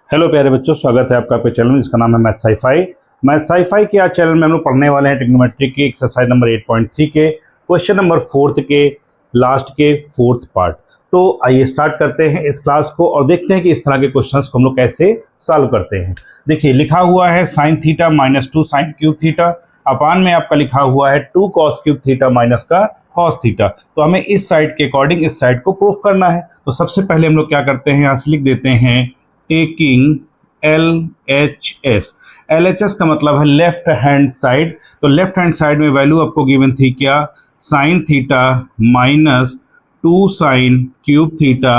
Hello प्यारे बच्चों, स्वागत है आपका आपके चैनल में जिसका नाम है मैथ साई-फाई। मैथ साई-फाई के आज चैनल में हम लोग पढ़ने वाले हैं ट्रिग्नोमेट्री की एक्सरसाइज नंबर 8.3 के क्वेश्चन नंबर 4 के लास्ट के 4th पार्ट। तो आइए स्टार्ट करते हैं इस क्लास को और देखते हैं कि इस तरह के क्वेश्चंस को हम लोग कैसे सॉल्व करते हैं। देखिए लिखा हुआ है sine theta minus 2 sine cube theta, upon में आपका लिखा हुआ है 2 कॉस क्यूब थीटा माइनस का कॉस थीटा। तो हमें इस साइड के अकॉर्डिंग इस साइड को प्रूफ करना है। तो सबसे पहले हम लोग क्या करते हैं, यहाँ से लिख देते हैं टेकिंग LHS। LHS का मतलब है लेफ्ट हैंड साइड। तो लेफ्ट हैंड साइड में वैल्यू आपको गिवन थी क्या, sine theta minus 2 sine cube theta,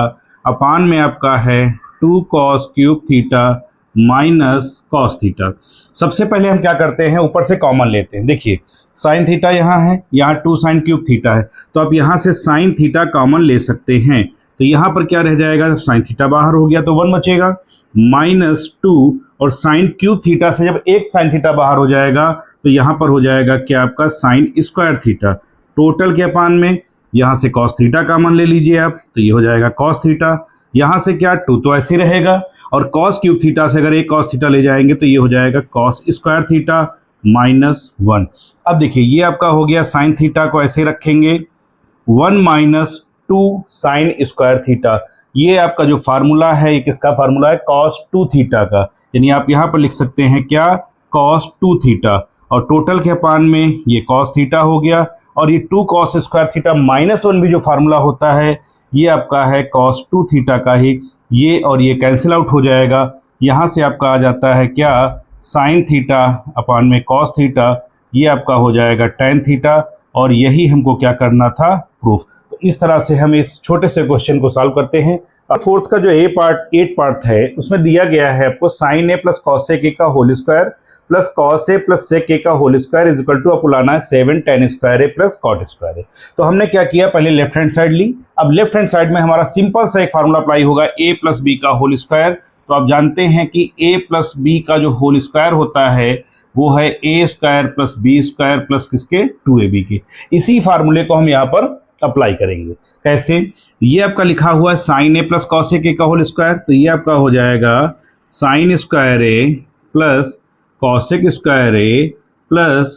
upon में आपका है 2 cos cube theta minus cos theta. सबसे पहले हम क्या करते हैं, ऊपर से कॉमन लेते हैं। देखिए साइन थीटा यहाँ है, यहाँ 2 साइन क्यूब थीटा है, तो आप यहाँ से साइन थीटा कॉमन ले सकते हैं। तो यहाँ पर क्या रह जाएगा, जब साइन थीटा बाहर हो गया तो 1 बचेगा माइनस 2, और साइन क्यूब थीटा से जब एक साइन थीटा बाहर हो जाएगा तो यहाँ पर हो जाएगा क्या आपका साइन स्क्वायर थीटा। टोटल के अपान में यहाँ से कॉस थीटा कॉमन ले लीजिए आप, तो ये हो जाएगा कॉस थीटा। यहाँ से क्या 2 तो ऐसे ही रहेगा, और कॉस क्यूब थीटा से अगर एक कॉस थीटा ले जाएंगे तो ये हो जाएगा कॉस स्क्वायर थीटा माइनस 1। अब देखिए ये आपका हो गया, साइन थीटा को ऐसे रखेंगे 1 माइनस 2 साइन स्क्वायर थीटा। ये आपका जो फार्मूला है, ये किसका फार्मूला है, कॉस 2 थीटा का। यानी आप यहाँ पर लिख सकते हैं क्या, कॉस 2 थीटा, और टोटल के अपान में ये कॉस थीटा हो गया, और ये 2 कॉस स्क्वायर थीटा माइनस 1 भी जो फार्मूला होता है ये आपका है कॉस 2 थीटा का ही। ये और ये कैंसिल आउट हो जाएगा, यहाँ से आपका आ जाता है क्या, साइन थीटा अपान में कॉस थीटा, ये आपका हो जाएगा टेन थीटा, और यही हमको क्या करना था, प्रूफ। तो इस तरह से हम इस छोटे से क्वेश्चन को सॉल्व करते हैं। और फोर्थ का जो 8 पार्ट है उसमें दिया गया है आपको sine A plus cos A का whole square plus cos A plus sec A का whole square is equal to, आपको लाना है 7 tan square A plus cot square A. तो हमने क्या किया, पहले लेफ्ट हैंड साइड ली। अब लेफ्ट हैंड साइड में हमारा सिंपल सा एक फार्मूला अप्लाई होगा, ए प्लस बी का होल स्क्वायर। तो आप जानते हैं कि ए प्लस बी का जो होल स्क्वायर होता है वो है a square plus b square plus किसके, 2ab के। इसी फार्मूले को हम यहाँ पर अप्लाई करेंगे। कैसे, ये आपका लिखा हुआ है sign A plus cos A का होल स्क्वायर, तो ये आपका हो जाएगा sine square A plus cosec square A plus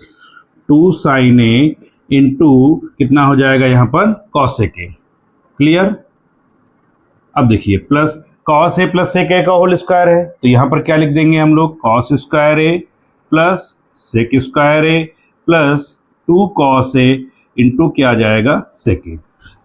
2 sign A into कितना हो जाएगा यहाँ पर कॉसेक ए। क्लियर। अब देखिए plus cos A plus sec A का होल स्क्वायर है, तो यहाँ पर क्या लिख देंगे हम लोग, cos square A plus sec square A plus 2 cos A into क्या आ जाएगा, सेक ए।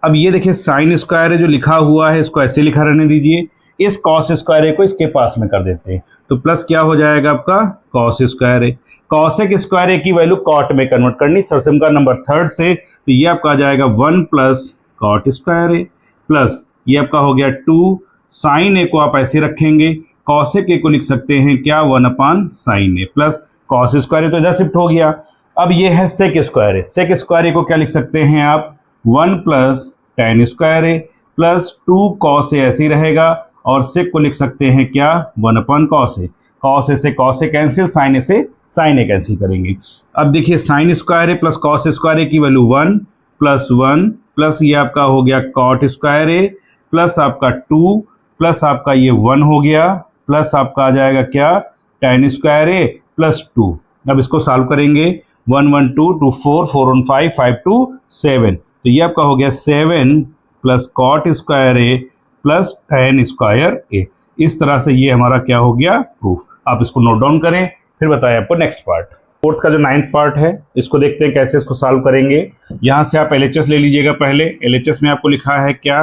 अब ये देखिए साइन स्क्वायर ए जो लिखा हुआ है इसको ऐसे लिखा रहने दीजिए, इस कॉस स्क्वायर ए को इसके पास में कर देते हैं, तो प्लस क्या हो जाएगा आपका कॉस स्क्वायर ए। कॉसेक स्क्वायर ए की वैल्यू कॉट में कन्वर्ट करनी, सरसम का नंबर 3rd से, तो ये आपका आ जाएगा 1 plus cot square A plus ये आपका हो गया 2 साइन ए को आप ऐसे रखेंगे, कॉसेक ए को लिख सकते हैं क्या, 1 अपान sign A plus cos square A तो इधर शिफ्ट हो गया। अब ये है सेक स्क्वायर ए, सेक स्क्वायर ए को क्या लिख सकते हैं आप, 1 plus ten square A plus 2 cos A ऐसे ही रहेगा, और सेक को लिख सकते हैं क्या, 1 अपन कॉस ए। कॉस ए से cos A cancel, sine A से साइन ए कैंसिल करेंगे। अब देखिए sine square A plus cos square ए की वैल्यू 1 प्लस 1 प्लस ये आपका हो गया कॉट स्क्वायर ए प्लस आपका 2 प्लस आपका ये 1 हो गया प्लस आपका आ जाएगा क्या, टेन स्क्वायर ए प्लस 2। अब इसको सॉल्व करेंगे, 1 1 2 2 4 4 1 5 5 2 7, तो ये आपका हो गया 7 plus cot square A plus ten square ए। इस तरह से ये हमारा क्या हो गया, प्रूफ। आप इसको नोट डाउन करें, फिर बताएं आपको नेक्स्ट पार्ट। फोर्थ का जो 9th पार्ट है इसको देखते हैं कैसे इसको सॉल्व करेंगे। यहाँ से आप LHS ले लीजिएगा। पहले LHS में आपको लिखा है क्या,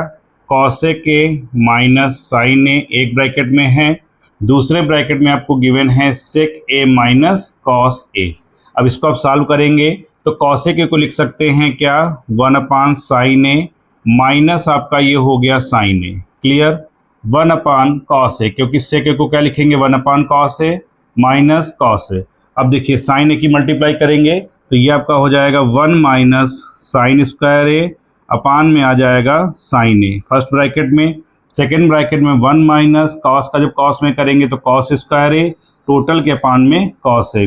कॉसेक ए माइनस साइन ए एक ब्रैकेट में है, दूसरे ब्रैकेट में आपको गिवन है सेक ए माइनस कॉस ए। अब इसको आप सॉल्व करेंगे तो कॉसेक ए को लिख सकते हैं क्या, 1 अपान साइन ए माइनस आपका ये हो गया sign A. Clear. 1 upon cos A, क्योंकि सेक ए को क्या लिखेंगे, 1 अपान cos A minus cos A. अब देखिए साइन ए की मल्टीप्लाई करेंगे तो ये आपका हो जाएगा 1 माइनस साइन स्क्वायर ए अपान में आ जाएगा साइन ए फर्स्ट ब्रैकेट में, सेकेंड ब्रैकेट में 1 माइनस कॉस का जब कॉस में करेंगे तो कॉस स्क्वायर ए, टोटल के अपान में कॉस ए।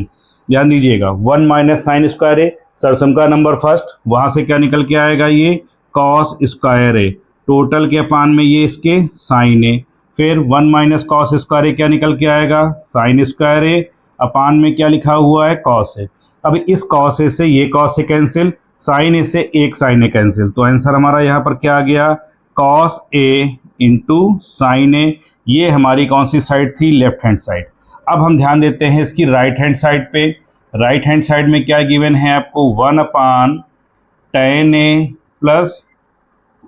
ध्यान दीजिएगा 1 माइनस साइन स्क्वायर ए, सरसम का नंबर फर्स्ट, वहाँ से क्या निकल के आएगा, ये कॉस स्क्वायर ए, टोटल के अपान में ये इसके साइन ए, फिर 1 माइनस कॉस स्क्वायर ए क्या निकल के आएगा, साइन स्क्वायर ए अपान में क्या लिखा हुआ है, कॉस ए। अब इस कॉस ए से ये cos A cancel, sine A से एक साइन ए कैंसिल, तो आंसर हमारा यहाँ पर क्या आ गया, cos A into sine A. ये हमारी कौन सी साइड थी, लेफ्ट हैंड साइड। अब हम ध्यान देते हैं इसकी राइट हैंड साइड पे। राइट हैंड साइड में क्या गिवन है आपको, 1 upon tan A plus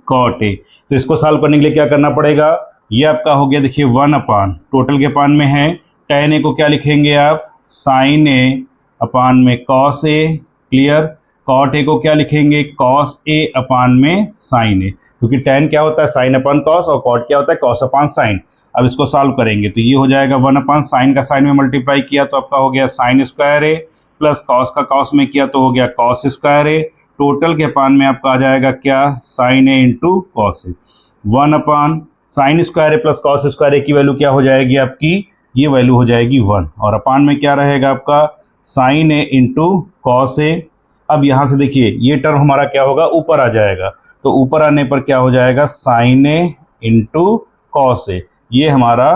cot A. तो इसको सॉल्व करने के लिए क्या करना पड़ेगा, ये आपका हो गया, देखिए 1 अपान टोटल के अपान में है, tan ए को क्या लिखेंगे आप, साइन ए अपान में cos A, clear. Cot A को क्या लिखेंगे, कॉस ए अपान में साइन ए, क्योंकि tan क्या होता है, साइन अपान कॉस, और कॉट क्या होता है, कॉस अपान साइन। अब इसको सॉल्व करेंगे तो ये हो जाएगा 1 अपान साइन का साइन में मल्टीप्लाई किया तो आपका हो गया sine square A, plus cos का कॉस में किया तो हो गया कॉस स्क्वायर ए। टोटल के अपान में आपका आ जाएगा क्या, sign A into cos A. 1 upon sine square A plus cos square ए की वैल्यू क्या हो जाएगी आपकी, ये वैल्यू हो जाएगी 1, और अपान में क्या रहेगा आपका, sign A into cos A. अब यहाँ से देखिए ये टर्म हमारा क्या होगा, ऊपर आ जाएगा, तो ऊपर आने पर क्या हो जाएगा, sign A into cos A. ये हमारा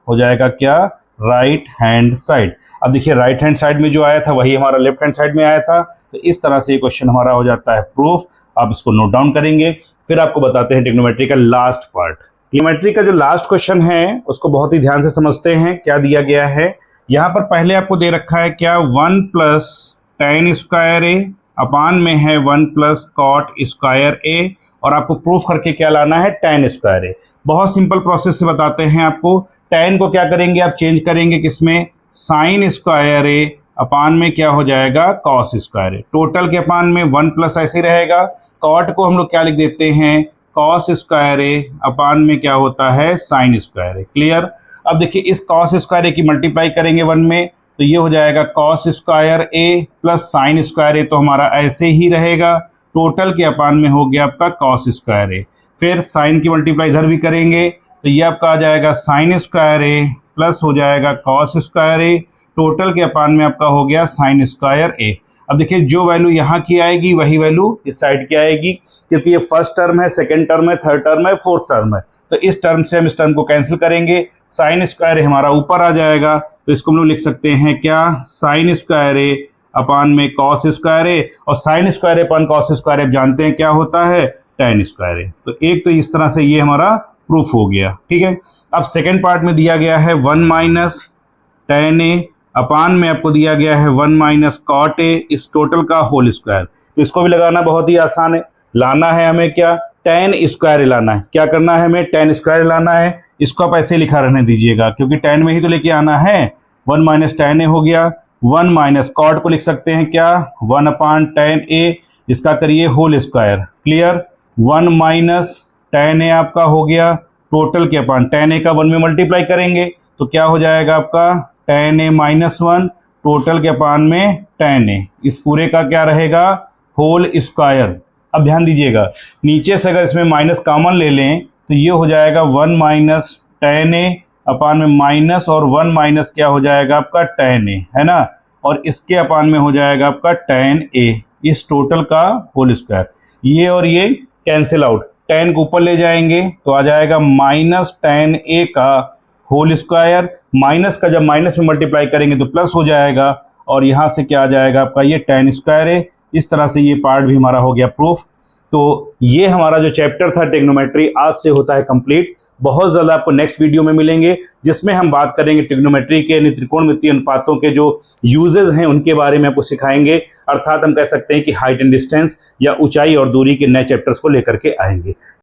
हो जाएगा क्या, राइट हैंड साइड। अब देखिए राइट हैंड साइड में जो आया था वही हमारा लेफ्ट हैंड साइड में आया था, तो इस तरह से ये क्वेश्चन हमारा हो जाता है प्रूफ। आप इसको नोट डाउन करेंगे, फिर आपको बताते हैं ट्रिग्नोमेट्री का लास्ट पार्ट। ट्रिग्नोमेट्री का जो लास्ट क्वेश्चन है उसको बहुत ही ध्यान से समझते हैं। क्या दिया गया है यहाँ पर, पहले आपको दे रखा है क्या, 1 प्लस tan स्क्वायर ए अपान में है 1 प्लस कॉट स्क्वायर ए, और आपको प्रूफ करके क्या लाना है, tan स्क्वायर ए। बहुत सिंपल प्रोसेस से बताते हैं आपको। tan को क्या करेंगे आप, चेंज करेंगे किसमें, साइन स्क्वायर ए अपान में क्या हो जाएगा, कॉस स्क्वायर ए। टोटल के अपान में 1 प्लस ऐसे रहेगा, कॉट को हम लोग क्या लिख देते हैं, कॉस स्क्वायर ए अपान में क्या होता है, साइन स्क्वायर ए, क्लियर। अब देखिए इस कॉस स्क्वायर ए की मल्टीप्लाई करेंगे 1 में, तो ये हो जाएगा cos square A plus sine square A, तो हमारा ऐसे ही रहेगा। टोटल के अपान में हो गया आपका कॉस स्क्वायर ए, फिर साइन की मल्टीप्लाई इधर भी करेंगे तो ये आपका आ जाएगा साइन स्क्वायर ए प्लस हो जाएगा कॉस स्क्वायर ए। टोटल के अपान में आपका हो गया साइन स्क्वायर ए। अब देखिए जो वैल्यू यहाँ की आएगी वही वैल्यू इस साइड की आएगी, क्योंकि ये फर्स्ट टर्म है, सेकेंड टर्म है, थर्ड टर्म है, फोर्थ टर्म है, तो इस टर्म से हम इस टर्म को कैंसिल करेंगे। साइन स्क्वायर ए हमारा ऊपर आ जाएगा, तो इसको हम लोग लिख सकते हैं क्या, साइन स्क्वायर ए अपान में कॉस स्क्वायर ए, और साइन स्क्वायर ए अपान कॉस स्क्वायर ए जानते हैं क्या होता है, tan स्क्वायर ए। तो एक तो इस तरह से ये हमारा प्रूफ हो गया, ठीक है। अब सेकेंड पार्ट में दिया गया है 1 माइनस tan ए अपान में आपको दिया गया है 1 माइनस कॉट ए, इस टोटल का होल स्क्वायर। तो इसको भी लगाना बहुत ही आसान है, लाना है हमें क्या, tan स्क्वायर लाना है। क्या करना है हमें, tan स्क्वायर लाना है। इसको आप ऐसे लिखा रहने दीजिएगा, क्योंकि tan में ही तो लेके आना है। 1 माइनस tan ए हो गया, 1 माइनस कॉट को लिख सकते हैं क्या, 1 अपान tan ए, इसका करिए whole square, clear. 1 minus tan A आपका हो गया, टोटल के अपान tan ए का 1 में मल्टीप्लाई करेंगे तो क्या हो जाएगा आपका tan ए माइनस 1, टोटल के अपान में tan ए, इस पूरे का क्या रहेगा, होल स्क्वायर। अब ध्यान दीजिएगा नीचे से अगर इसमें माइनस कॉमन ले लें तो ये हो जाएगा 1 माइनस tan ए अपान में माइनस, और 1 माइनस क्या हो जाएगा आपका tan ए, है ना, और इसके अपान में हो जाएगा आपका tan ए, इस टोटल का होल स्क्वायर। ये और ये कैंसिल आउट, tan को ऊपर ले जाएंगे तो आ जाएगा माइनस tan ए का होल स्क्वायर, माइनस का जब माइनस में मल्टीप्लाई करेंगे तो प्लस हो जाएगा, और यहाँ से क्या आ जाएगा आपका ये tan स्क्वायर है। इस तरह से ये पार्ट भी हमारा हो गया प्रूफ। तो ये हमारा जो चैप्टर था ट्रिग्नोमेट्री आज से होता है कंप्लीट। बहुत ज़्यादा आपको नेक्स्ट वीडियो में मिलेंगे जिसमें हम बात करेंगे ट्रिग्नोमेट्री के यानी त्रिकोणमितीय अनुपातों के जो यूजेस हैं उनके बारे में आपको सिखाएंगे। अर्थात हम कह सकते हैं कि हाइट एंड डिस्टेंस या ऊंचाई और दूरी के नए चैप्टर्स को लेकर के आएंगे।